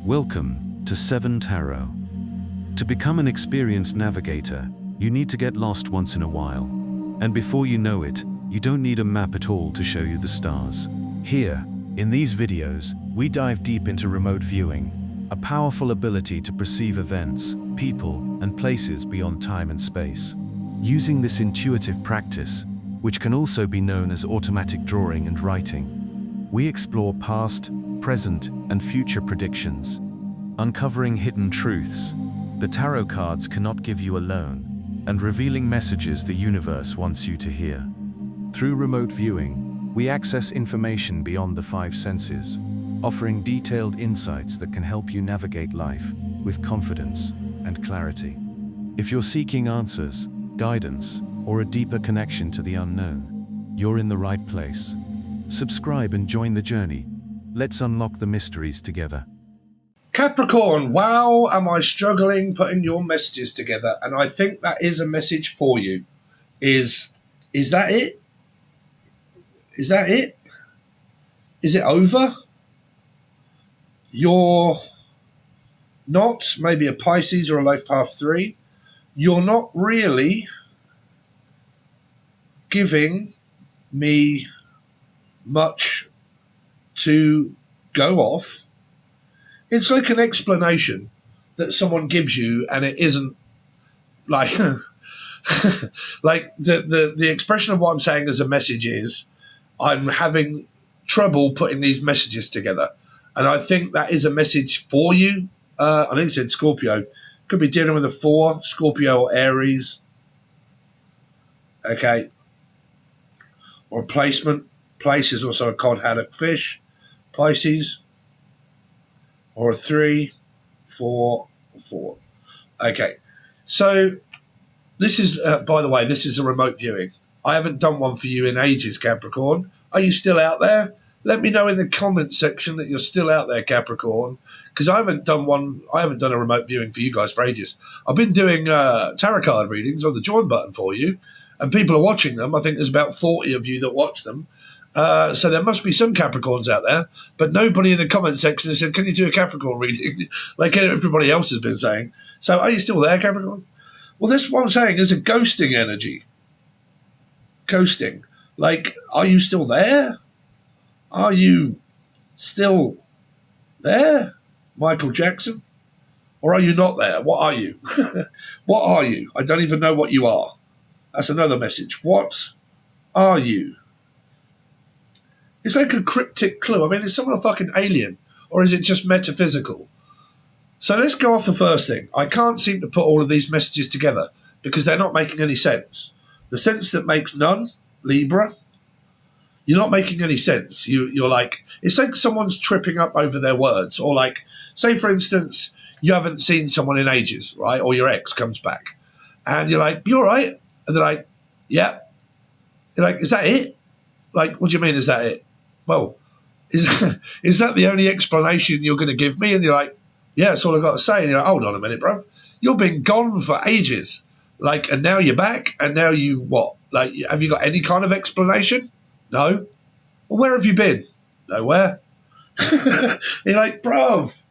Welcome to 7 Tarot. To become an experienced navigator, you need to get lost once in a while. And before you know it, you don't need a map at all to show you the stars. Here, in these videos, we dive deep into remote viewing, a powerful ability to perceive events, people, and places beyond time and space. Using this intuitive practice, which can also be known as automatic drawing and writing, we explore past, present, and future predictions, uncovering hidden truths the tarot cards cannot give you alone, and revealing messages the universe wants you to hear. Through remote viewing, we access information beyond the 5 senses, offering detailed insights that can help you navigate life with confidence and clarity. If you're seeking answers, guidance, or a deeper connection to the unknown, you're in the right place. Subscribe and join the journey. Let's unlock the mysteries together. Capricorn, wow, am I struggling putting your messages together? And I think that is a message for you. Is that it? Is that it? Is it over? You're not, maybe a Pisces or a life path 3, you're not really giving me much to go off. It's like an explanation that someone gives you, and it isn't like like the expression of what I'm saying as a message is, I'm having trouble putting these messages together. And I think that is a message for you. I think it said Scorpio. Could be dealing with a 4, Scorpio or Aries. Okay. Or a placement. Place is also a cod, haddock, fish. Pisces. Or a 3, 4, 4. Okay. So this is, by the way, this is a remote viewing. I haven't done one for you in ages, Capricorn. Are you still out there? Let me know in the comments section that you're still out there, Capricorn, because I haven't done a remote viewing for you guys for ages. I've been doing tarot card readings on the join button for you, and people are watching them. I think there's about 40 of you that watch them. So there must be some Capricorns out there, but nobody in the comment section has said, can you do a Capricorn reading? Like everybody else has been saying. So are you still there, Capricorn? Well, this is what I'm saying is a ghosting energy. Ghosting. Like, are you still there? Are you still there, Michael Jackson? Or are you not there? What are you? What are you? I don't even know what you are. That's another message. What are you? It's like a cryptic clue. I mean, is someone a fucking alien? Or is it just metaphysical? So let's go off the first thing. I can't seem to put all of these messages together because they're not making any sense. The sense that makes none, Libra, you're not making any sense. You're like, it's like someone's tripping up over their words. Or like, say for instance, you haven't seen someone in ages, right? Or your ex comes back. And you're like, you all right? And they're like, yeah. You're like, is that it? Like, what do you mean, is that it? Well, is that the only explanation you're going to give me? And you're like, yeah, that's all I've got to say. And you're like, hold on a minute, bruv. You've been gone for ages. Like, and now you're back, and now you what? Like, have you got any kind of explanation? No. Well, where have you been? Nowhere. You're like, bruv,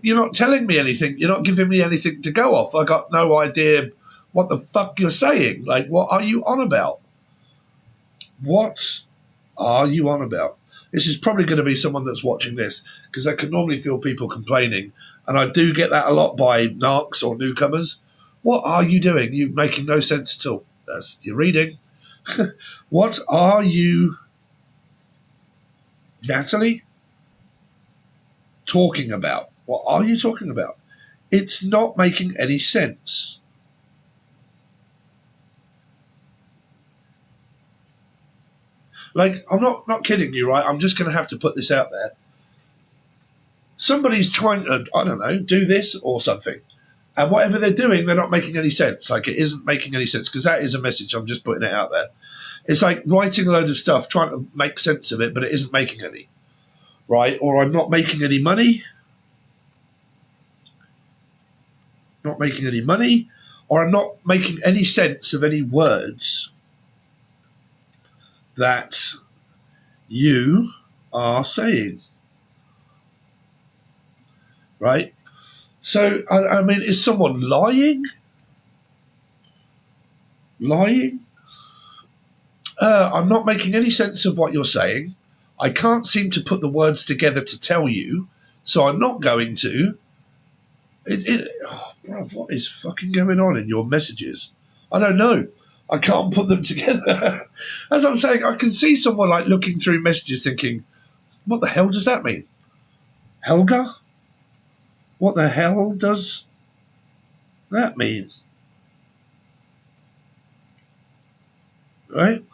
you're not telling me anything. You're not giving me anything to go off. I got no idea what the fuck you're saying. Like, what are you on about? What are you on about? This is probably going to be someone that's watching this because I can normally feel people complaining, and I do get that a lot by narcs or newcomers. What are you doing? You're making no sense at all. That's your reading. What are you, Natalie, talking about? What are you talking about? It's not making any sense. Like, I'm not kidding you, right? I'm just going to have to put this out there. Somebody's trying to, I don't know, do this or something. And whatever they're doing, they're not making any sense. Like, it isn't making any sense because that is a message. I'm just putting it out there. It's like writing a load of stuff, trying to make sense of it, but it isn't making any. Right? Or I'm not making any money. Not making any money. Or I'm not making any sense of any words that you are saying. right? So, I mean, is someone lying? Lying? I'm not making any sense of what you're saying. I can't seem to put the words together to tell you, so I'm not going to. Oh, bruv, what is fucking going on in your messages? I don't know. I can't put them together. As I'm saying, I can see someone like looking through messages thinking, what the hell does that mean? Helga? What the hell does that mean? Right?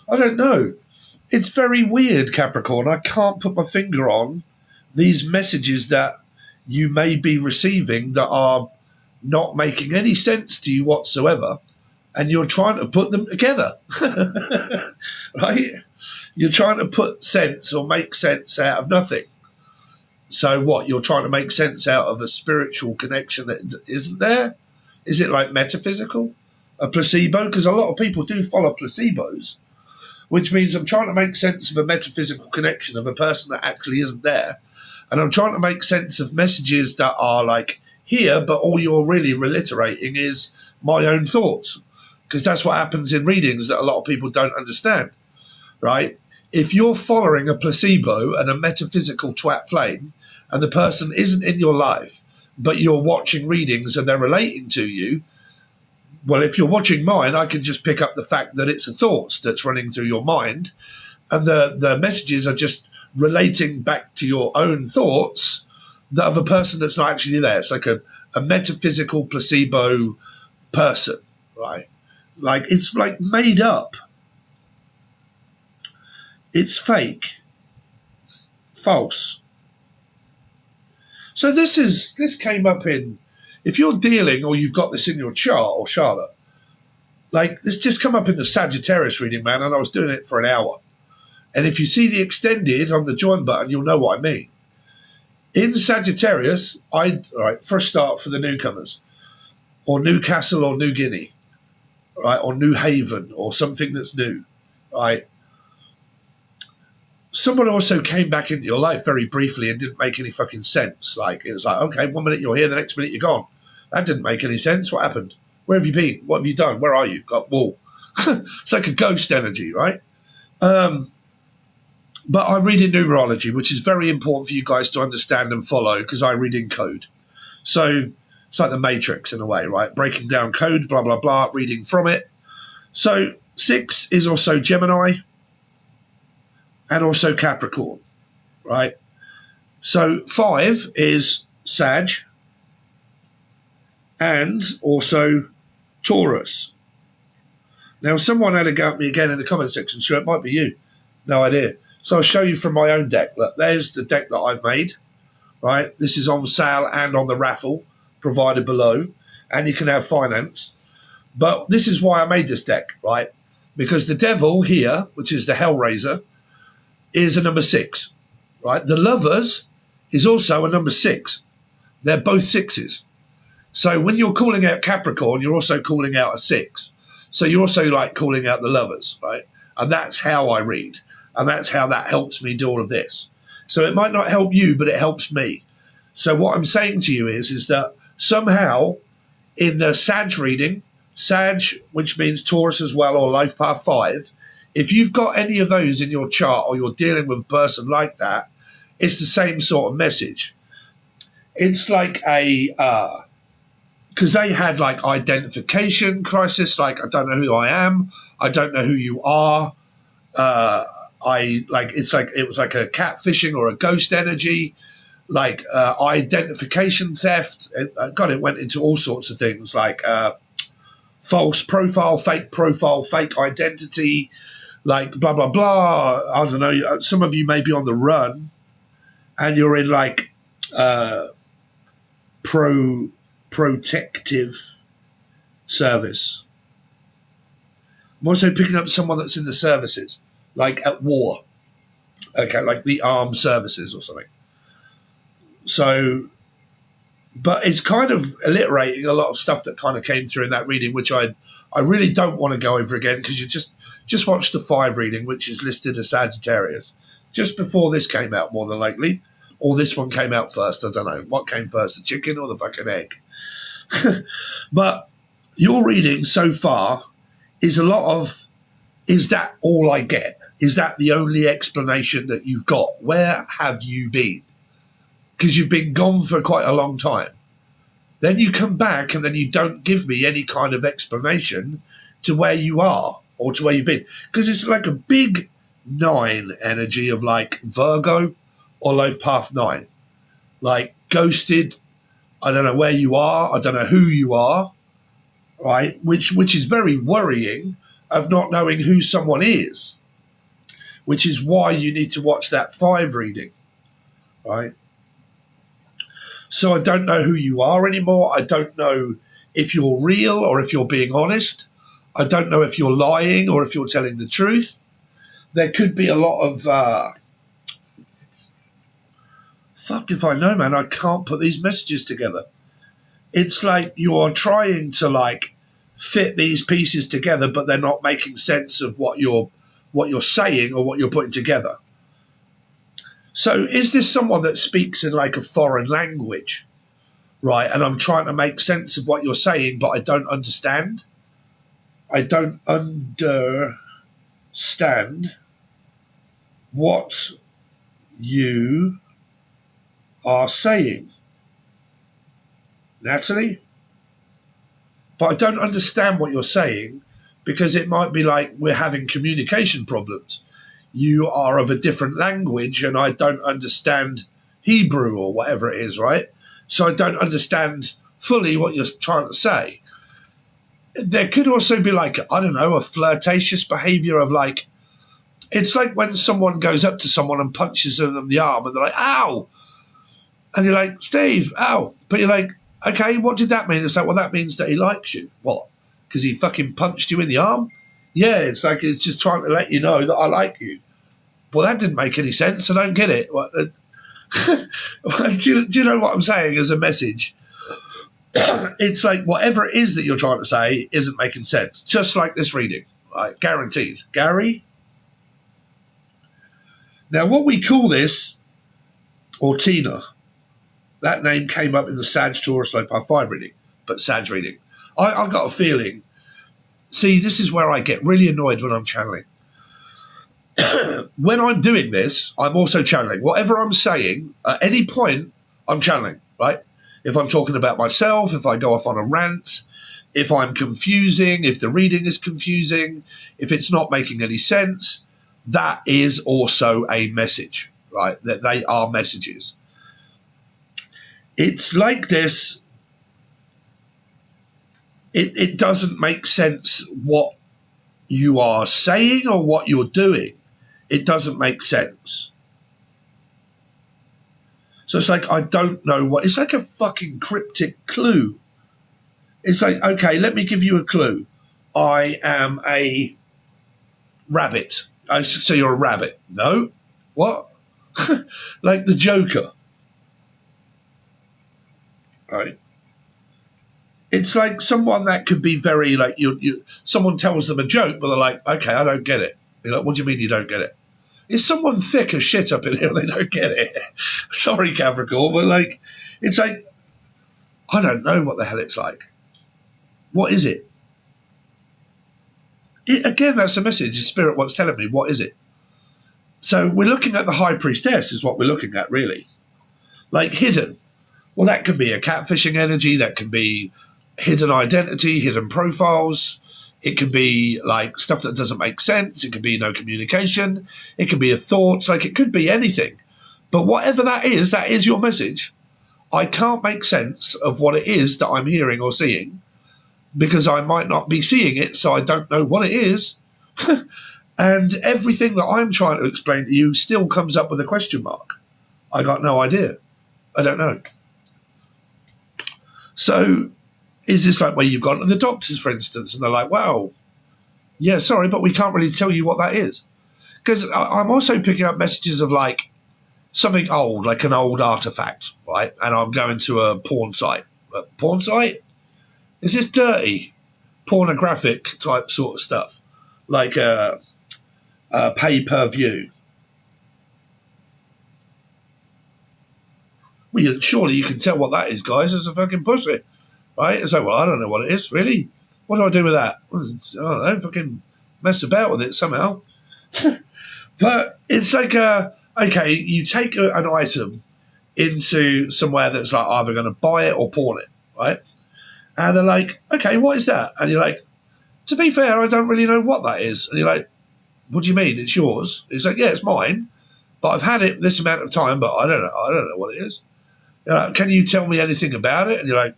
I don't know. It's very weird, Capricorn. I can't put my finger on these messages that you may be receiving that are not making any sense to you whatsoever, and you're trying to put them together. Right? You're trying to put sense or make sense out of nothing. So what? You're trying to make sense out of a spiritual connection that isn't there? Is it like metaphysical? A placebo? Because a lot of people do follow placebos, which means I'm trying to make sense of a metaphysical connection of a person that actually isn't there. And I'm trying to make sense of messages that are like here, but all you're really reiterating is my own thoughts. Because that's what happens in readings that a lot of people don't understand, right? If you're following a placebo and a metaphysical twat flame, and the person isn't in your life, but you're watching readings and they're relating to you, well, if you're watching mine, I can just pick up the fact that it's a thought that's running through your mind, and the messages are just relating back to your own thoughts that of a person that's not actually there. It's like a metaphysical placebo person, right? Like it's like made up. It's fake, false. So this came up in, if you're dealing or you've got this in your chart or Charlotte, like this just come up in the Sagittarius reading, man, and I was doing it for an hour. And if you see the extended on the join button, you'll know what I mean. In Sagittarius, right, for a start, for the newcomers, or Newcastle or New Guinea, right, or New Haven or something that's new, right? Someone also came back into your life very briefly and didn't make any fucking sense. Like, it was like, okay, 1 minute you're here, the next minute you're gone. That didn't make any sense. What happened? Where have you been? What have you done? Where are you? Got wall. It's like a ghost energy, right? But I read in numerology, which is very important for you guys to understand and follow, because I read in code. So it's like the Matrix in a way, right? Breaking down code, blah, blah, blah, reading from it. So 6 is also Gemini and also Capricorn, right? So 5 is Sag and also Taurus. Now, someone had a go at me again in the comment section, so it might be you. No idea. So I'll show you from my own deck. Look, there's the deck that I've made, right? This is on sale and on the raffle provided below, and you can have finance. But this is why I made this deck, right? Because the devil here, which is the Hellraiser, is a number 6, right? The Lovers is also a number 6. They're both 6s. So when you're calling out Capricorn, you're also calling out a 6. So you're also like calling out the Lovers, right? And that's how I read. And that's how that helps me do all of this. So it might not help you, but it helps me. So what I'm saying to you is that somehow in the Sag reading, Sag, which means Taurus as well, or Life Path 5, if you've got any of those in your chart or you're dealing with a person like that, it's the same sort of message. It's like a, because they had like identification crisis, like I don't know who I am, I don't know who you are. It was like a catfishing or a ghost energy, like identification theft. It went into all sorts of things like false profile, fake identity, like blah, blah, blah. I don't know. Some of you may be on the run and you're in like protective service. I'm also picking up someone that's in the services, like at war, okay, like the armed services or something. So, but it's kind of alliterating a lot of stuff that kind of came through in that reading, which I really don't want to go over again, because you just watched the 5 reading, which is listed as Sagittarius, just before this came out, more than likely. or this one came out first. I don't know. What came first, the chicken or the fucking egg? But your reading so far is a lot of, is that all I get? Is that the only explanation that you've got? Where have you been? Because you've been gone for quite a long time. Then you come back and then you don't give me any kind of explanation to where you are or to where you've been. Because it's like a big 9 energy of like Virgo or Life Path 9. Like ghosted, I don't know where you are, I don't know who you are, right? Which is very worrying of not knowing who someone is, which is why you need to watch that 5 reading, right? So I don't know who you are anymore. I don't know if you're real or if you're being honest. I don't know if you're lying or if you're telling the truth. There could be a lot of, fuck if I know, man, I can't put these messages together. It's like you're trying to like fit these pieces together, but they're not making sense of what you're saying or what you're putting together. So is this someone that speaks in like a foreign language, right? And I'm trying to make sense of what you're saying, but I don't understand. I don't understand what you are saying, Natalie. But I don't understand what you're saying because it might be like we're having communication problems. You are of a different language and I don't understand Hebrew or whatever it is, right? So I don't understand fully what you're trying to say. There could also be like, I don't know, a flirtatious behavior of like, it's like when someone goes up to someone and punches them in the arm and they're like, ow. And you're like, Steve, ow. But you're like, okay, what did that mean? It's like, well, that means that he likes you. What? Because he fucking punched you in the arm? Yeah, it's like it's just trying to let you know that I like you. Well, that didn't make any sense. I don't get it. What, do you know what I'm saying as a message? It's like whatever it is that you're trying to say isn't making sense. Just like this reading, right? Guaranteed. Gary? Now, what we call this, or Tina, that name came up in the Sag Taurus Life Path 5 reading, but Sag reading. I got a feeling. See, this is where I get really annoyed when I'm channeling. When I'm doing this, I'm also channeling. Whatever I'm saying, at any point, I'm channeling, right? If I'm talking about myself, if I go off on a rant, if I'm confusing, if the reading is confusing, if it's not making any sense, that is also a message, right? That they are messages. It's like this. It doesn't make sense what you are saying or what you're doing. It doesn't make sense. So it's like, I don't know what, it's like a fucking cryptic clue. It's like, okay, let me give you a clue. I am a rabbit. So you're a rabbit. No? What? Like the Joker. Right? It's like someone that could be very like, someone tells them a joke, but they're like, okay, I don't get it. You're like, what do you mean you don't get it? Is someone thick as shit up in here and they don't get it? Sorry, Capricorn, but like, it's like, I don't know what the hell it's like. What is it? Again, that's a message. The spirit wants telling me, what is it? So we're looking at the High Priestess is what we're looking at, really. Like hidden. Well, that could be a catfishing energy. That can be hidden identity, hidden profiles. It can be like stuff that doesn't make sense. It could be no communication. It could be a thought. Like it could be anything. But whatever that is your message. I can't make sense of what it is that I'm hearing or seeing because I might not be seeing it, so I don't know what it is. And everything that I'm trying to explain to you still comes up with a question mark. I got no idea. I don't know. So is this like where you've gone to the doctors, for instance, and they're like, wow, yeah, sorry, but we can't really tell you what that is? Because I'm also picking up messages of like something old, like an old artifact, right? And I'm going to a porn site. A porn site? Is this dirty? Pornographic type sort of stuff. Like a pay-per-view. Well, surely you can tell what that is, guys. It's a fucking pussy, right? It's like, well, I don't know what it is, really. What do I do with that? I don't know, fucking mess about with it somehow. But it's like, okay, you take an item into somewhere that's like either going to buy it or pawn it, right? And they're like, okay, what is that? And you're like, to be fair, I don't really know what that is. And you're like, what do you mean? It's yours? He's like, yeah, it's mine, but I've had it this amount of time, but I don't know what it is. Can you tell me anything about it? And you're like,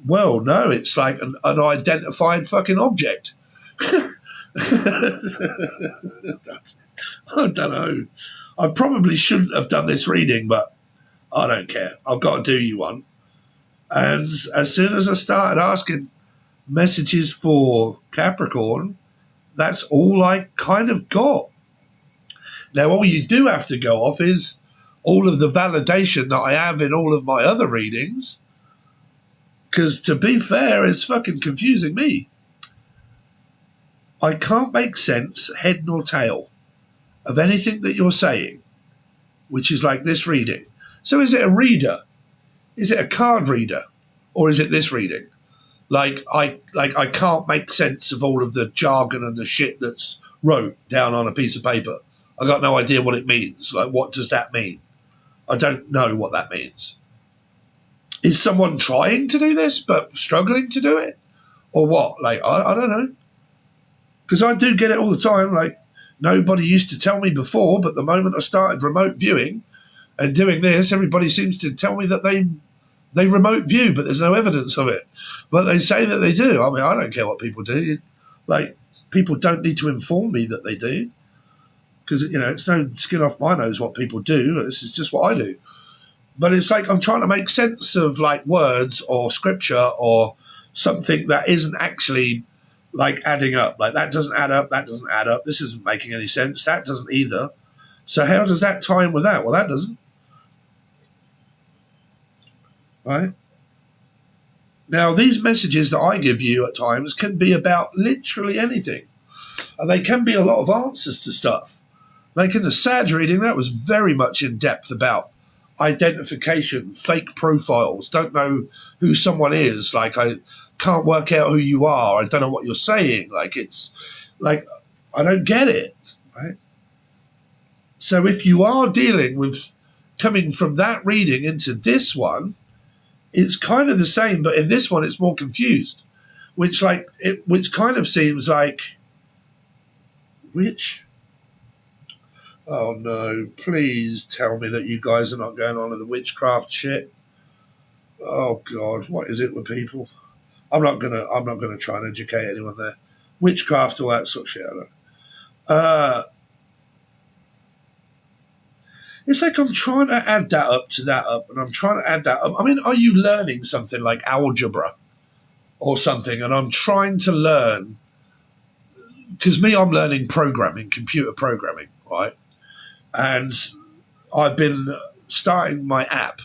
well, no, it's like an unidentified fucking object. I don't know. I probably shouldn't have done this reading, but I don't care. I've got to do you one. And as soon as I started asking messages for Capricorn, that's all I kind of got. Now, all you do have to go off is all of the validation that I have in all of my other readings, because to be fair, it's fucking confusing me. I can't make sense, head nor tail, of anything that you're saying, which is like this reading. So is it a reader? Is it a card reader? Or is it this reading? I can't make sense of all of the jargon and the shit that's wrote down on a piece of paper. I got no idea what it means. Like, what does that mean? I don't know what that means. Is someone trying to do this but struggling to do it? Or what? Like, I don't know. Because I do get it all the time. Like, nobody used to tell me before, but the moment I started remote viewing and doing this, everybody seems to tell me that they remote view, but there's no evidence of it. But they say that they do. I mean, I don't care what people do. Like, people don't need to inform me that they do. Because, it's no skin off my nose what people do. This is just what I do. But it's like I'm trying to make sense of, like, words or scripture or something that isn't actually, like, adding up. Like, that doesn't add up, that doesn't add up. This isn't making any sense. That doesn't either. So how does that tie in with that? Well, that doesn't. Right? Now, these messages that I give you at times can be about literally anything. And they can be a lot of answers to stuff. Like in the Sag reading, that was very much in depth about identification, fake profiles, don't know who someone is. Like, I can't work out who you are. I don't know what you're saying. Like, it's like, I don't get it. Right? So if you are dealing with coming from that reading into this one, it's kind of the same, but in this one, it's more confused, which kind of seems like, oh no, please tell me that you guys are not going on to the witchcraft shit. Oh God, what is it with people? I'm not gonna try and educate anyone there. Witchcraft, all that sort of shit, I don't know. It's like I'm trying to add that up to that up, and I'm trying to add that up. I mean, are you learning something like algebra or something? And I'm trying to learn, because I'm learning programming, computer programming, right? And I've been starting my app,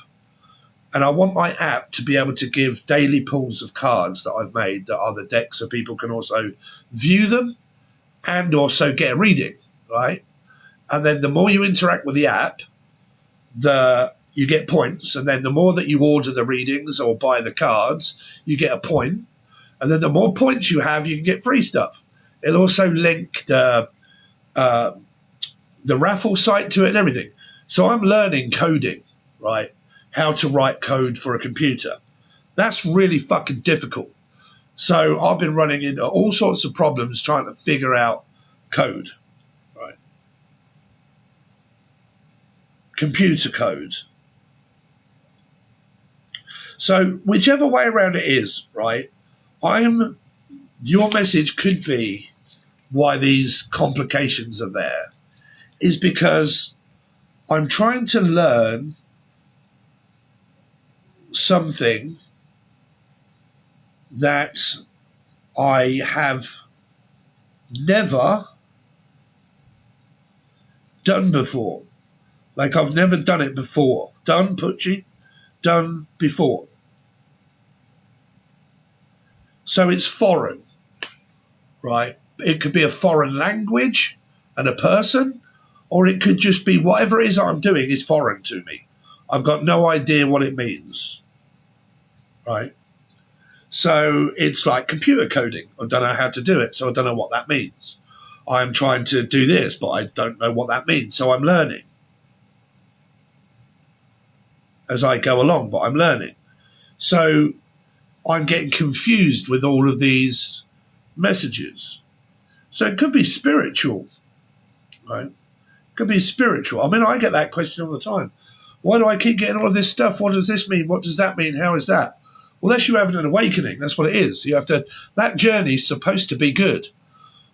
and I want my app to be able to give daily pulls of cards that I've made that are the deck, so people can also view them and also get a reading, right? And then the more you interact with the app, you get points. And then the more that you order the readings or buy the cards, you get a point. And then the more points you have, you can get free stuff. It'll also link the raffle site to it and everything. So I'm learning coding, right? How to write code for a computer. That's really fucking difficult. So I've been running into all sorts of problems trying to figure out code, right? Computer code. So whichever way around it is, right? Your message could be why these complications are there is because I'm trying to learn something that I have never done before. Like, I've never done it before. Done, Pucci? Done before. So it's foreign, right? It could be a foreign language and a person, or it could just be whatever it is I'm doing is foreign to me. I've got no idea what it means, right? So it's like computer coding. I don't know how to do it, so I don't know what that means. I'm trying to do this, but I don't know what that means, so I'm learning as I go along, but I'm learning. So I'm getting confused with all of these messages. So it could be spiritual, right? It could be spiritual. I mean, I get that question all the time. Why do I keep getting all of this stuff? What does this mean? What does that mean? How is that? Well, that's you having an awakening. That's what it is. You have to. That journey is supposed to be good,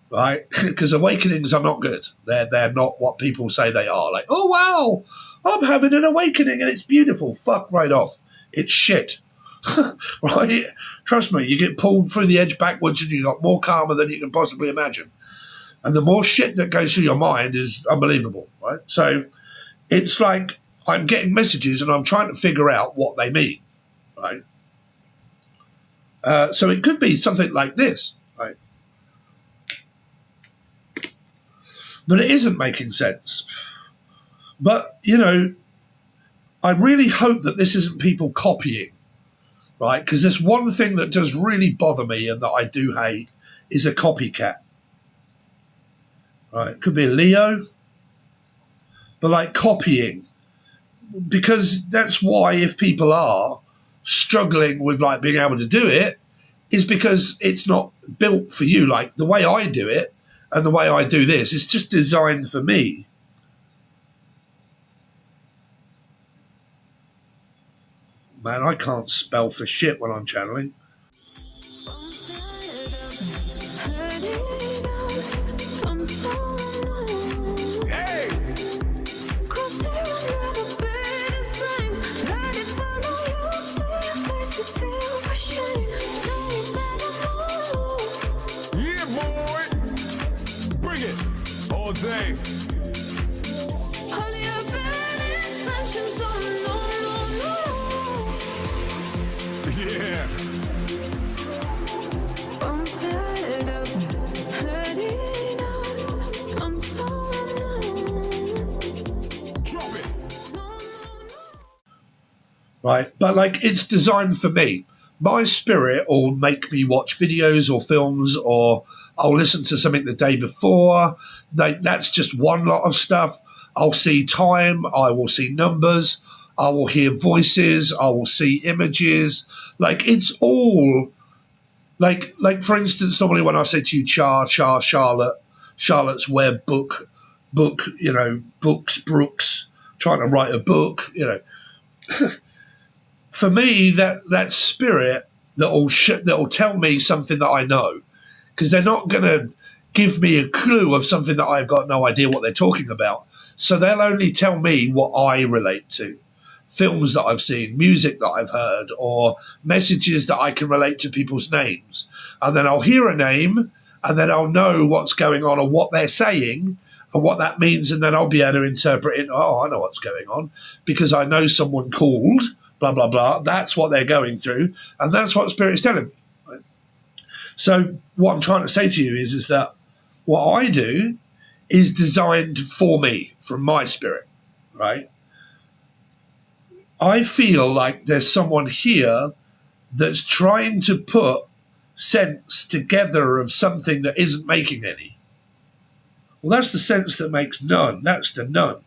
right? Because awakenings are not good. They're not what people say they are. Like, oh wow, I'm having an awakening and it's beautiful. Fuck right off. It's shit. Right? Trust me, you get pulled through the edge backwards and you got more karma than you can possibly imagine. And the more shit that goes through your mind is unbelievable, right? So it's like I'm getting messages and I'm trying to figure out what they mean, right? So it could be something like this, right? But it isn't making sense. But, you know, I really hope that this isn't people copying, right? Because there's one thing that does really bother me and that I do hate is a copycat. Right? It could be a Leo, but like copying. Because that's why if people are struggling with like being able to do it, is because it's not built for you. Like the way I do it and the way I do this, it's just designed for me. Man, I can't spell for shit when I'm channeling. Yeah, boy. Bring it all day. Yeah. I'm fed up, hurting out. I'm so alone. Drop it. Right, but like it's designed for me. My spirit will make me watch videos or films, or I'll listen to something the day before. That's just one lot of stuff. I'll see time. I will see numbers. I will hear voices. I will see images. Like it's all like for instance, normally when I say to you, Charlotte's Web book, you know, Brooks, trying to write a book, you know. For me, that spirit that'll tell me something that I know, because they're not going to give me a clue of something that I've got no idea what they're talking about. So they'll only tell me what I relate to. Films that I've seen, music that I've heard, or messages that I can relate to people's names. And then I'll hear a name, and then I'll know what's going on or what they're saying and what that means, and then I'll be able to interpret it. Oh, I know what's going on because I know someone called blah, blah, blah. That's what they're going through, and that's what Spirit's telling me. Right? So what I'm trying to say to you is that what I do is designed for me, from my spirit, right? I feel like there's someone here that's trying to put sense together of something that isn't making any. Well, that's the sense that makes none. That's the none.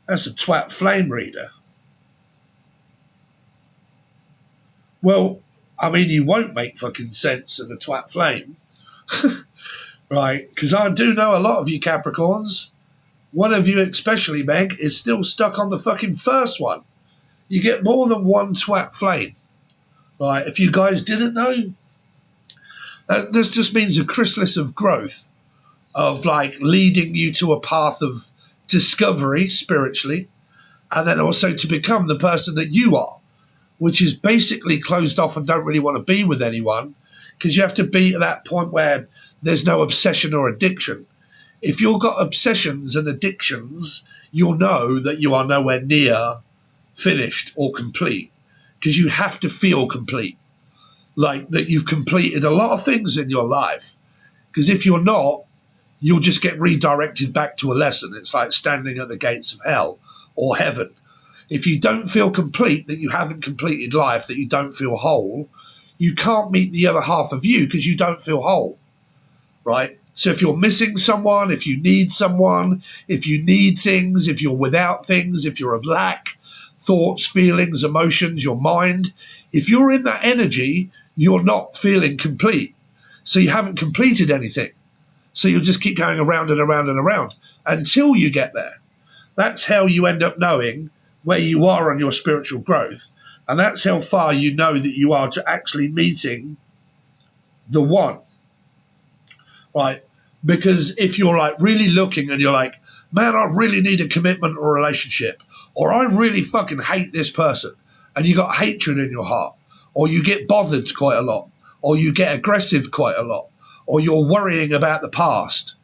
That's a twat flame reader. Well, I mean, you won't make fucking sense of a twat flame. Right? Because I do know a lot of you Capricorns. One of you, especially Meg, is still stuck on the fucking first one. You get more than one twat flame. Right? If you guys didn't know, this just means a chrysalis of growth, of like leading you to a path of discovery spiritually, and then also to become the person that you are, which is basically closed off and don't really want to be with anyone, because you have to be at that point where there's no obsession or addiction. If you've got obsessions and addictions, you'll know that you are nowhere near finished or complete, because you have to feel complete, like that you've completed a lot of things in your life. Because if you're not, you'll just get redirected back to a lesson. It's like standing at the gates of hell or heaven. If you don't feel complete, that you haven't completed life, that you don't feel whole, you can't meet the other half of you because you don't feel whole, right? So if you're missing someone, if you need someone, if you need things, if you're without things, if you're of lack, thoughts, feelings, emotions, your mind, if you're in that energy, you're not feeling complete. So you haven't completed anything. So you'll just keep going around and around and around until you get there. That's how you end up knowing where you are on your spiritual growth. And that's how far you know that you are to actually meeting the one, right? Because if you're like really looking and you're like, man, I really need a commitment or a relationship, or I really fucking hate this person, and you got hatred in your heart, or you get bothered quite a lot, or you get aggressive quite a lot, or you're worrying about the past,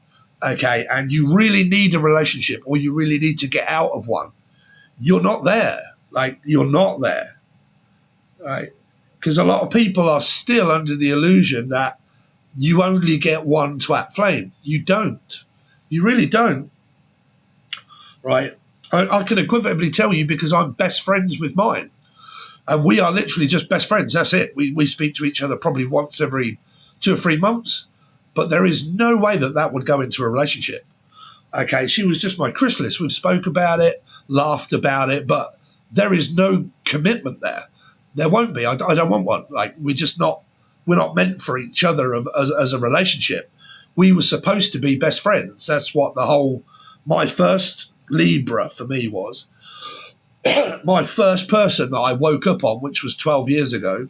okay, and you really need a relationship or you really need to get out of one, you're not there. Like, you're not there, right? Because a lot of people are still under the illusion that you only get one twat flame. You don't. You really don't, right? I can equivocally tell you because I'm best friends with mine. And we are literally just best friends. That's it. We speak to each other probably once every 2 or 3 months. But there is no way that that would go into a relationship. Okay, she was just my chrysalis. We've spoke about it, laughed about it, but there is no commitment there. There won't be. I don't want one. Like, we're not meant for each other as a relationship. We were supposed to be best friends. That's what my first Libra for me was. My first person that I woke up on, which was 12 years ago,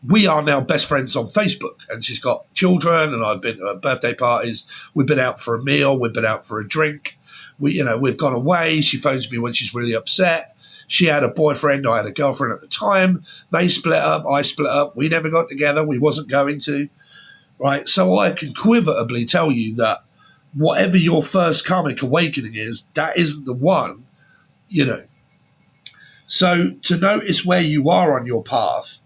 we are now best friends on Facebook. And she's got children, and I've been to her birthday parties. We've been out for a meal. We've been out for a drink. We've gone away. She phones me when she's really upset. She had a boyfriend. I had a girlfriend at the time. They split up. I split up. We never got together. We wasn't going to. Right? So I can equivocally tell you that whatever your first karmic awakening is, that isn't the one, So to notice where you are on your path,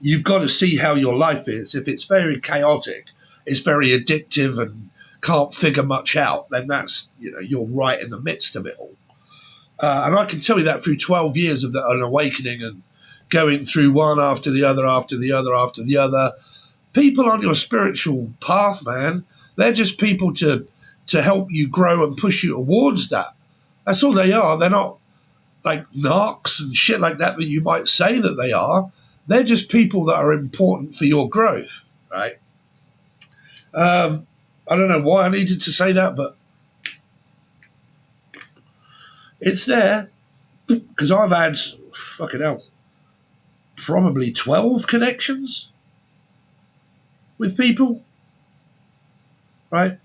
you've got to see how your life is. If it's very chaotic, it's very addictive and can't figure much out, then that's, you're right in the midst of it all. And I can tell you that through 12 years of an awakening and going through one after the other, after the other, after the other. People on your spiritual path, man, they're just people to help you grow and push you towards that. That's all they are. They're not like narcs and shit like that you might say that they are. They're just people that are important for your growth, right? I don't know why I needed to say that, but it's there because I've had, fucking hell, probably 12 connections with people, right?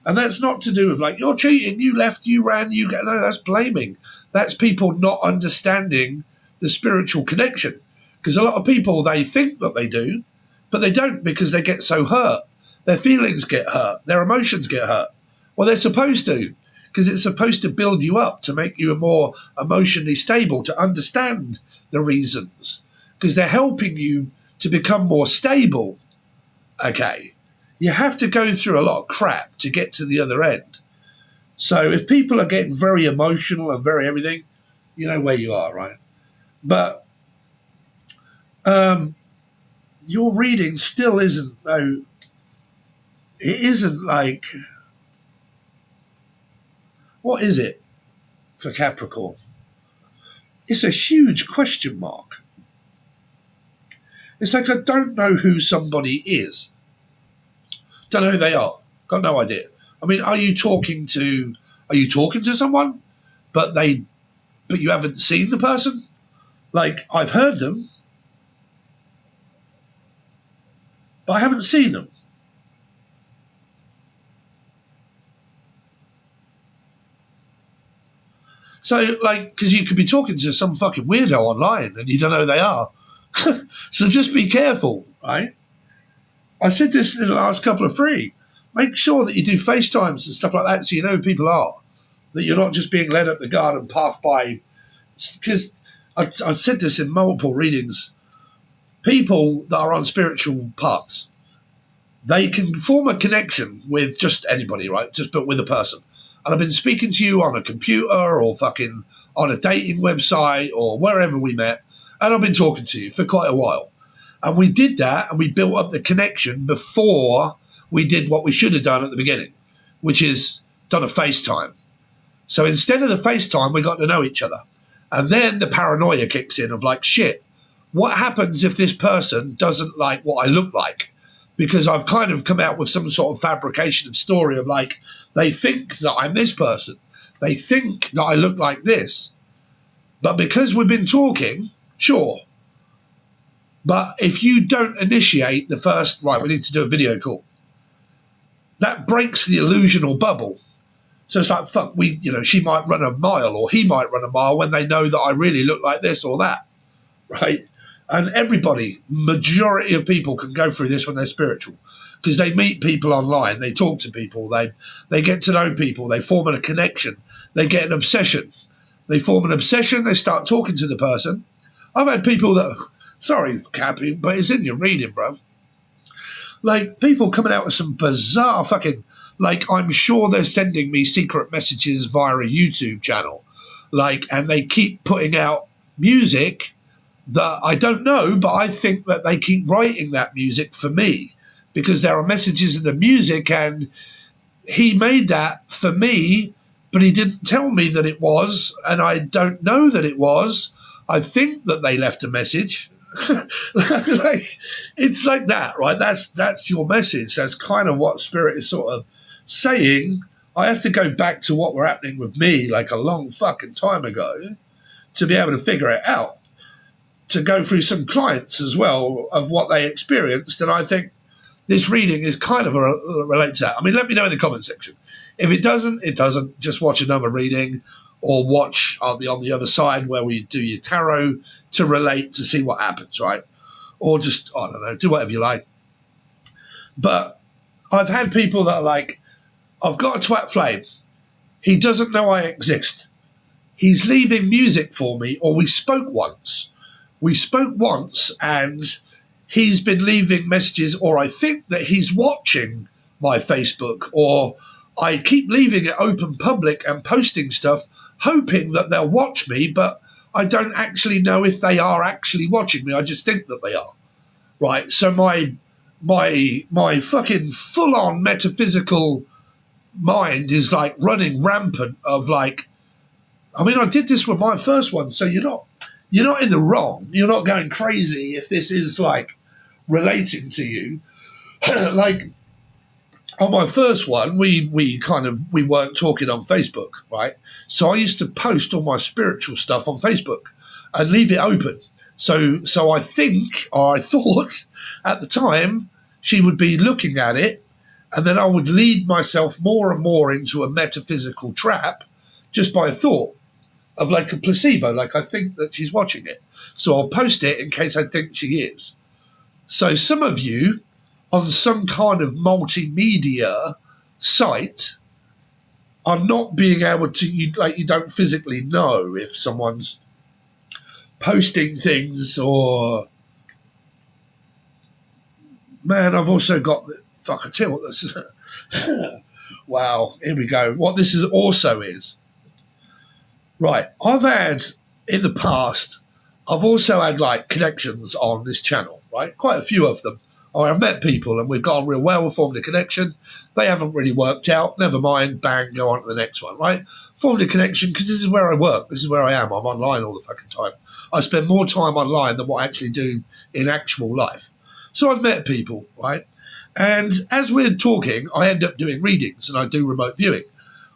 And that's not to do with like, you're cheating, you left, you ran, no, that's blaming. That's people not understanding the spiritual connection. Because a lot of people, they think that they do, but they don't because they get so hurt. Their feelings get hurt. Their emotions get hurt. Well, they're supposed to, because it's supposed to build you up to make you more emotionally stable, to understand the reasons, because they're helping you to become more stable. Okay. You have to go through a lot of crap to get to the other end. So if people are getting very emotional and very everything, you know where you are, right? But your reading still isn't, though, it isn't like, what is it for Capricorn? It's a huge question mark. It's like, I don't know who somebody is. Don't know who they are. Got no idea. I mean, are you talking to someone, but you haven't seen the person? Like, I've heard them, but I haven't seen them. So, like, because you could be talking to some fucking weirdo online and you don't know who they are. So just be careful, right? I said this in the last couple of free. Make sure that you do FaceTimes and stuff like that so you know who people are. That you're not just being led up the garden path by... Because I said this in multiple readings. People that are on spiritual paths, they can form a connection with just anybody, right? Just but with a person. And I've been speaking to you on a computer or fucking on a dating website or wherever we met, and I've been talking to you for quite a while. And we did that, and we built up the connection before we did what we should have done at the beginning, which is done a FaceTime. So instead of the FaceTime, we got to know each other. And then the paranoia kicks in of like, shit, what happens if this person doesn't like what I look like? Because I've kind of come out with some sort of fabrication of story of like, they think that I'm this person. They think that I look like this. But because we've been talking, sure. But if you don't initiate the first, right, we need to do a video call, that breaks the illusional bubble. So it's like, fuck, she might run a mile or he might run a mile when they know that I really look like this or that, right? And everybody, majority of people can go through this when they're spiritual because they meet people online, they talk to people, they get to know people, they form a connection, they get an obsession. They form an obsession, they start talking to the person. I've had people that, sorry, Cappy, but it's in your reading, bruv. Like, people coming out with some bizarre fucking, like, I'm sure they're sending me secret messages via a YouTube channel. Like, and they keep putting out music that I don't know, but I think that they keep writing that music for me because there are messages in the music and he made that for me, but he didn't tell me that it was, and I don't know that it was. I think that they left a message. Like, it's like that, right? That's your message. That's kind of what Spirit is sort of saying. I have to go back to what were happening with me like a long fucking time ago to be able to figure it out, to go through some clients as well of what they experienced. And I think this reading is kind of related to that. I mean, let me know in the comment section. If it doesn't, it doesn't. Just watch another reading or watch on the other side where we do your tarot to relate to see what happens, right? Or just, I don't know, do whatever you like. But I've had people that are like, I've got a twat flame. He doesn't know I exist. He's leaving music for me, or we spoke once. We spoke once and he's been leaving messages, or I think that he's watching my Facebook, or I keep leaving it open public and posting stuff, hoping that they'll watch me, but I don't actually know if they are actually watching me. I just think that they are, right? So my fucking full-on metaphysical mind is like running rampant of like, I mean, I did this with my first one, so you're not in the wrong. You're not going crazy if this is like relating to you. Like on my first one, we weren't talking on Facebook, right? So I used to post all my spiritual stuff on Facebook and leave it open. So I think, or I thought at the time, she would be looking at it, and then I would lead myself more and more into a metaphysical trap just by a thought of like a placebo, like I think that she's watching it. So I'll post it in case I think she is. So some of you on some kind of multimedia site are not being able to, you don't physically know if someone's posting things or, man, I've also got the, fuck, I tell you what this is. Wow, here we go. What this is also is, right, I've had in the past, I've also had like connections on this channel, right? Quite a few of them. Or I've met people and we've gone real well, we've formed a connection. They haven't really worked out. Never mind, bang, go on to the next one, right? Formed a connection because this is where I work. This is where I am. I'm online all the fucking time. I spend more time online than what I actually do in actual life. So I've met people, right? And as we're talking, I end up doing readings and I do remote viewing.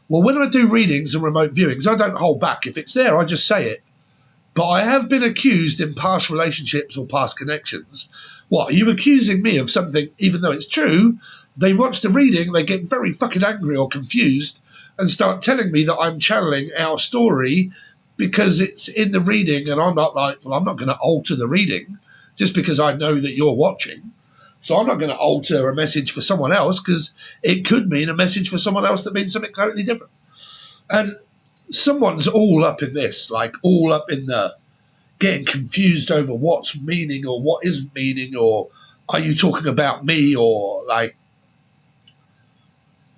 Well, when I do readings and remote viewings, I don't hold back. If it's there, I just say it. But I have been accused in past relationships or past connections. What, are you accusing me of something, even though it's true? They watch the reading, they get very fucking angry or confused and start telling me that I'm channeling our story because it's in the reading, and I'm not like, well, I'm not going to alter the reading just because I know that you're watching. So I'm not going to alter a message for someone else because it could mean a message for someone else that means something totally different. And someone's all up in this, like all up in the getting confused over what's meaning or what isn't meaning, or are you talking about me, or like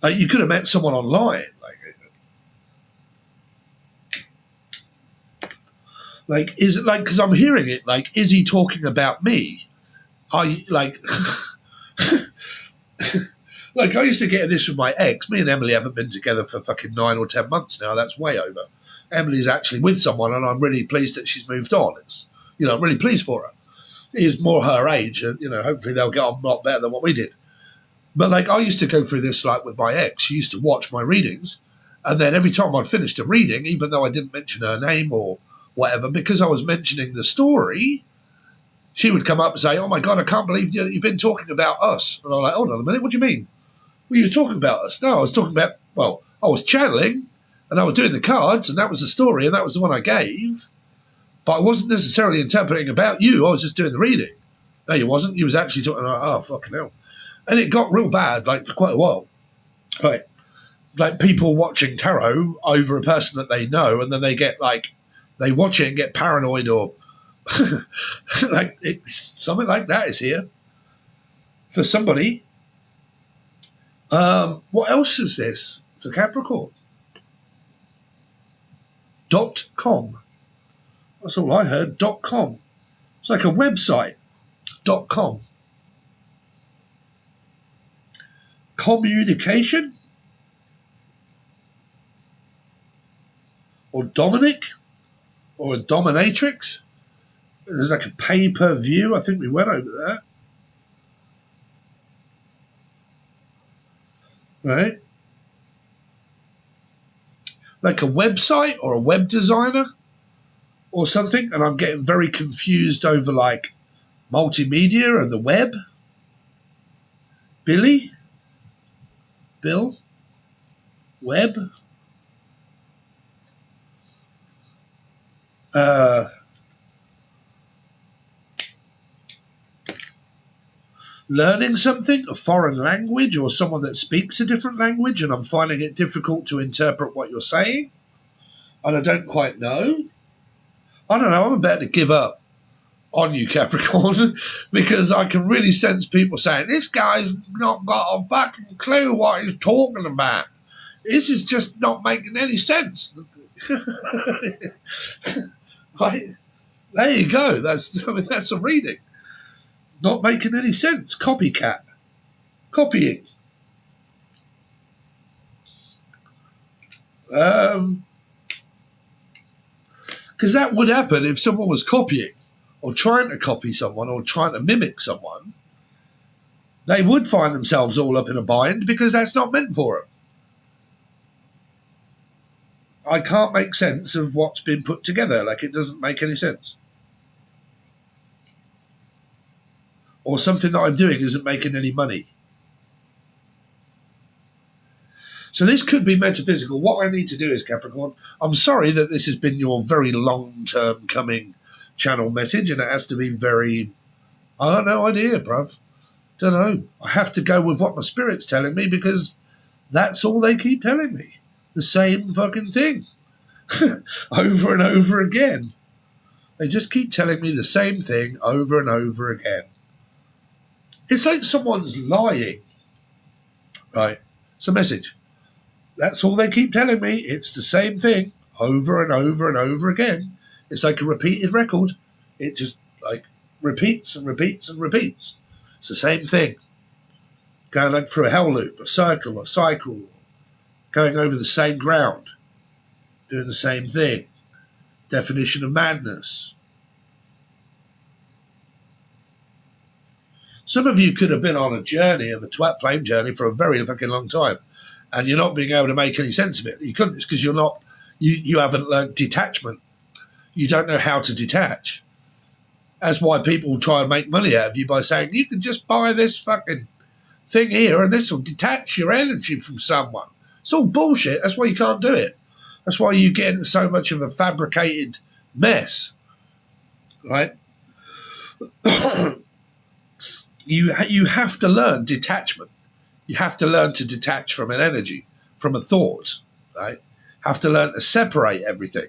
Like you could have met someone online. Like is it like, because I'm hearing it, like, is he talking about me? Are you like, like I used to get this with my ex. Me and Emily haven't been together for fucking 9 or 10 months now. That's way over. Emily's actually with someone, and I'm really pleased that she's moved on. It's, you know, I'm really pleased for her. He's more her age, and, you know, hopefully they'll get on a lot better than what we did. But like I used to go through this like with my ex. She used to watch my readings, and then every time I'd finished a reading, even though I didn't mention her name or whatever, because I was mentioning the story, she would come up and say, "Oh my God, I can't believe you've been talking about us." And I'm like, "Hold on a minute, what do you mean? Well, you were talking about us?" "No, I was talking about, well, I was channeling and I was doing the cards, and that was the story, and that was the one I gave. But I wasn't necessarily interpreting about you. I was just doing the reading." "No, you wasn't. You was actually talking about, oh, fucking hell." And it got real bad, like, for quite a while. Right. Like people watching tarot over a person that they know, and then they get like, they watch it and get paranoid, or like something like that is here for somebody. What else is this for Capricorn? .com. That's all I heard. .com. It's like a website. .com. Communication? Or Dominic? Or a dominatrix? There's like a pay-per-view. I think we went over that. Right? Like a website or a web designer or something. And I'm getting very confused over like multimedia and the web. Bill? Web? Learning something, a foreign language, or someone that speaks a different language, and I'm finding it difficult to interpret what you're saying, and I don't quite know. I don't know, I'm about to give up on you, Capricorn, because I can really sense people saying, this guy's not got a fucking clue what he's talking about. This is just not making any sense. Right? There you go. That's a reading. Not making any sense. Copycat. Copying. Because that would happen if someone was copying or trying to copy someone or trying to mimic someone. They would find themselves all up in a bind because that's not meant for them. I can't make sense of what's been put together. Like, it doesn't make any sense. Or something that I'm doing isn't making any money. So this could be metaphysical. What I need to do is, Capricorn, I'm sorry that this has been your very long-term coming channel message, and it has to be very, I have no idea, bruv. Don't know. I have to go with what my spirit's telling me because that's all they keep telling me. The same fucking thing. Over and over again. They just keep telling me the same thing over and over again. It's like someone's lying. Right? It's a message. That's all they keep telling me. It's the same thing over and over and over again. It's like a repeated record. It just like repeats and repeats and repeats. It's the same thing. Going like through a hell loop, a cycle, going over the same ground, doing the same thing. Definition of madness. Some of you could have been on a journey, of a twat flame journey, for a very fucking long time, and you're not being able to make any sense of it. You couldn't. It's because you're not. You haven't learned detachment. You don't know how to detach. That's why people try and make money out of you by saying you can just buy this fucking thing here, and this will detach your energy from someone. It's all bullshit. That's why you can't do it. That's why you get into so much of a fabricated mess, right? You have to learn detachment. You have to learn to detach from an energy, from a thought, right? Have to learn to separate everything,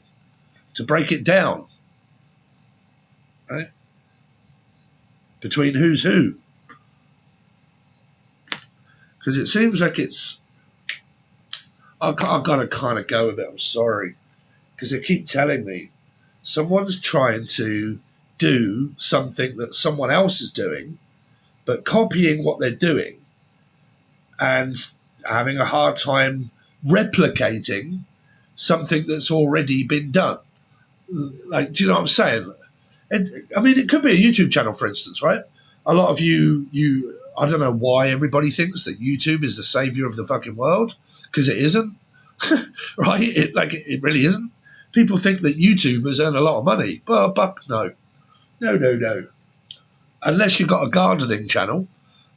to break it down, right? Between who's who. Because it seems like it's I've got to kind of go with it. I'm sorry, because they keep telling me someone's trying to do something that someone else is doing, but copying what they're doing and having a hard time replicating something that's already been done. Like, do you know what I'm saying? I mean, it could be a YouTube channel, for instance, right? A lot of you, I don't know why everybody thinks that YouTube is the savior of the fucking world, because it isn't, right? It really isn't. People think that YouTubers earn a lot of money, but no. Unless you've got a gardening channel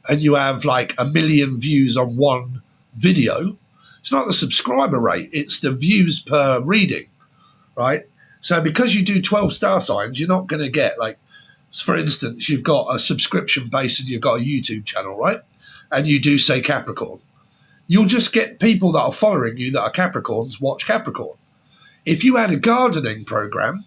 and you have like 1 million views on one video, it's not the subscriber rate, it's the views per reading, right? So because you do 12 star signs, you're not going to get, like, for instance, you've got a subscription base and you've got a YouTube channel, right? And you do say Capricorn. You'll just get people that are following you that are Capricorns watch Capricorn. If you had a gardening program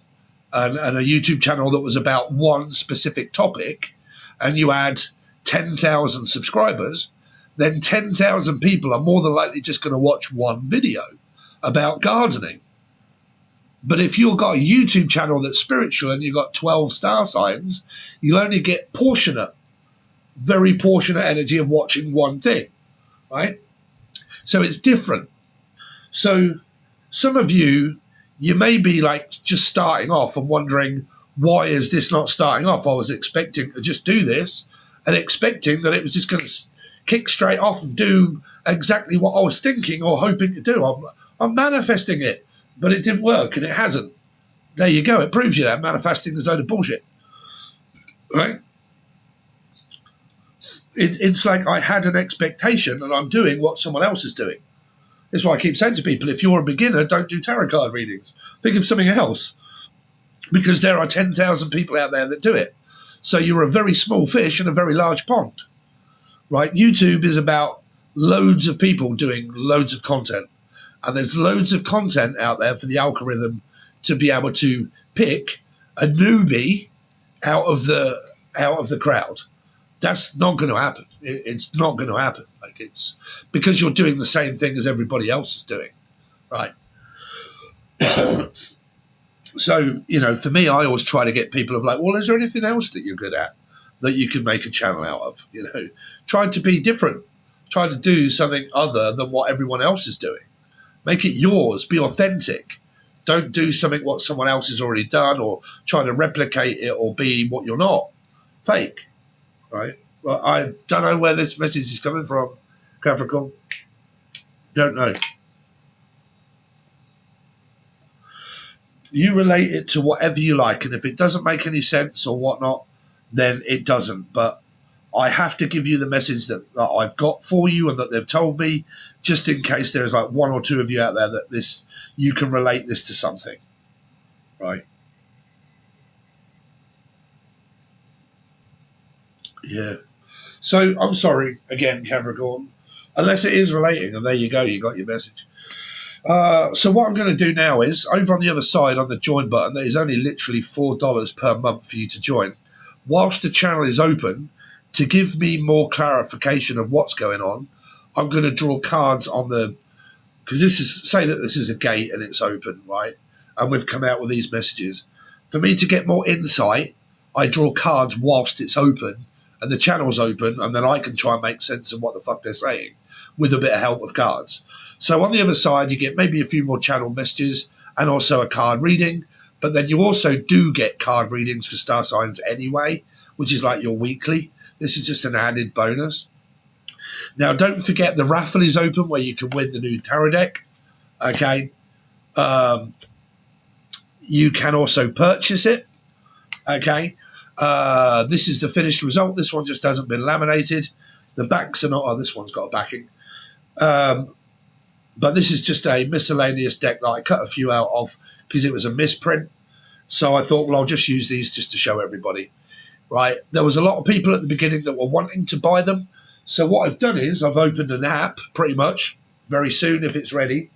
and a YouTube channel that was about one specific topic and you had 10,000 subscribers, then 10,000 people are more than likely just going to watch one video about gardening. But if you've got a YouTube channel that's spiritual and you've got 12 star signs, you'll only get very portionate energy of watching one thing, right? So it's different. So some of you may be like just starting off and wondering, why is this not starting off? I was expecting to just do this and expecting that it was just going to kick straight off and do exactly what I was thinking or hoping to do. I'm manifesting it. But it didn't work, and it hasn't. There you go. It proves you that manifesting is a load of bullshit, right? It's like I had an expectation, and I'm doing what someone else is doing. That's why I keep saying to people, if you're a beginner, don't do tarot card readings. Think of something else, because there are 10,000 people out there that do it. So you're a very small fish in a very large pond, right? YouTube is about loads of people doing loads of content. And there's loads of content out there for the algorithm to be able to pick a newbie out of the crowd. That's not going to happen. It's not going to happen. Like, it's because you're doing the same thing as everybody else is doing, right? So, for me, I always try to get people of like, well, is there anything else that you're good at that you can make a channel out of? Try to be different. Try to do something other than what everyone else is doing. Make it yours. Be authentic. Don't do something what someone else has already done or try to replicate it or be what you're not. Fake, right? Well, I don't know where this message is coming from, Capricorn. Don't know. You relate it to whatever you like, and if it doesn't make any sense or whatnot, then it doesn't. But I have to give you the message that I've got for you and that they've told me, just in case there's like one or two of you out there that you can relate this to something, right? Yeah. So I'm sorry again, Capricorn, unless it is relating, and there you go, you got your message. So what I'm going to do now is, over on the other side on the join button, there is only literally $4 per month for you to join. Whilst the channel is open, to give me more clarification of what's going on, I'm going to draw cards on because say that this is a gate and it's open, right? And we've come out with these messages. For me to get more insight, I draw cards whilst it's open and the channel's open, and then I can try and make sense of what the fuck they're saying with a bit of help of cards. So on the other side, you get maybe a few more channel messages and also a card reading, but then you also do get card readings for star signs anyway, which is like your weekly. This is just an added bonus. Now, don't forget the raffle is open where you can win the new tarot deck. Okay. You can also purchase it. Okay. This is the finished result. This one just hasn't been laminated. The backs are not. Oh, this one's got a backing. But this is just a miscellaneous deck that I cut a few out of because it was a misprint. So I thought, well, I'll just use these just to show everybody. Right, there was a lot of people at the beginning that were wanting to buy them. So what I've done is I've opened an app pretty much very soon if it's ready.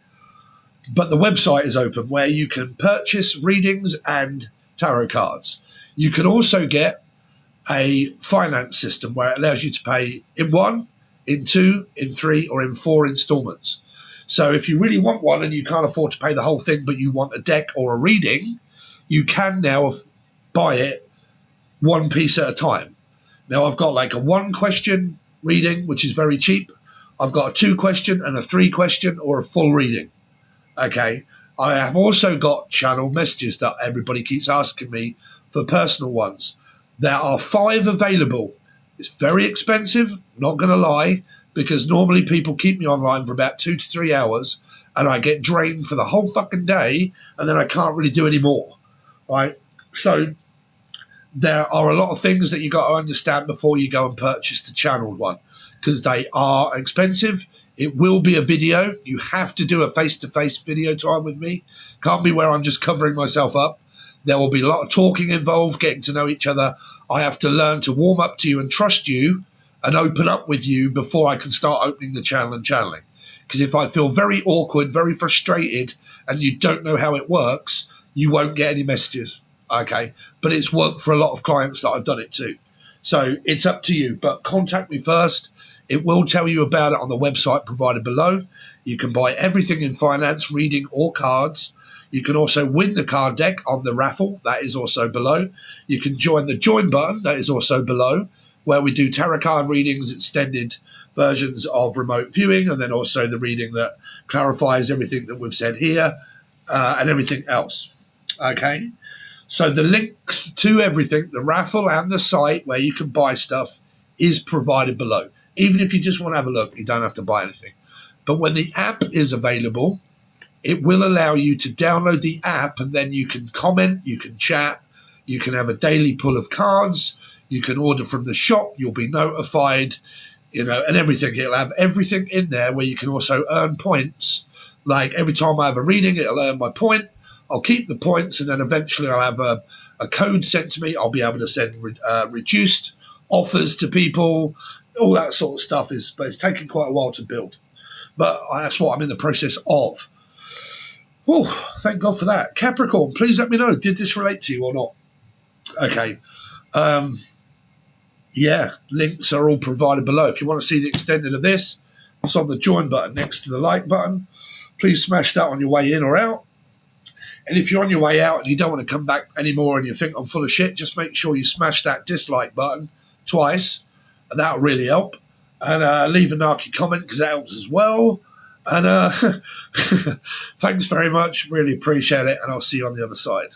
But the website is open where you can purchase readings and tarot cards. You can also get a finance system where it allows you to pay in 1, in 2, in 3, or in 4 installments. So if you really want one and you can't afford to pay the whole thing, but you want a deck or a reading, you can now buy it one piece at a time. Now I've got like a 1-question reading, which is very cheap. I've got a 2-question and a 3-question or a full reading. Okay. I have also got channel messages that everybody keeps asking me for personal ones. There are 5 available. It's very expensive, not going to lie, because normally people keep me online for about 2 to 3 hours and I get drained for the whole fucking day and then I can't really do any more. Right? So there are a lot of things that you got to understand before you go and purchase the channeled one, because they are expensive. It will be a video. You have to do a face-to-face video time with me. Can't be where I'm just covering myself up. There will be a lot of talking involved, getting to know each other. I have to learn to warm up to you and trust you and open up with you before I can start opening the channel and channeling. Because if I feel very awkward, very frustrated, and you don't know how it works, you won't get any messages. Okay? But it's worked for a lot of clients that I've done it to. So it's up to you. But contact me first. It will tell you about it on the website provided below. You can buy everything in finance, reading, or cards. You can also win the card deck on the raffle. That is also below. You can join the join button. That is also below, where we do tarot card readings, extended versions of remote viewing, and then also the reading that clarifies everything that we've said here and everything else. Okay? So the links to everything, the raffle and the site where you can buy stuff, is provided below. Even if you just want to have a look, you don't have to buy anything. But when the app is available, it will allow you to download the app and then you can comment, you can chat, you can have a daily pull of cards, you can order from the shop, you'll be notified, and everything. It'll have everything in there where you can also earn points. Like every time I have a reading, it'll earn my point. I'll keep the points and then eventually I'll have a code sent to me. I'll be able to send reduced offers to people. All that sort of stuff but it's taken quite a while to build. But that's what I'm in the process of. Oh, thank God for that. Capricorn, please let me know. Did this relate to you or not? Okay. Yeah, links are all provided below. If you want to see the extended of this, it's on the join button next to the like button. Please smash that on your way in or out. And if you're on your way out and you don't want to come back anymore and you think I'm full of shit, just make sure you smash that dislike button twice. And that'll really help. And leave a narky comment because that helps as well. And thanks very much. Really appreciate it. And I'll see you on the other side.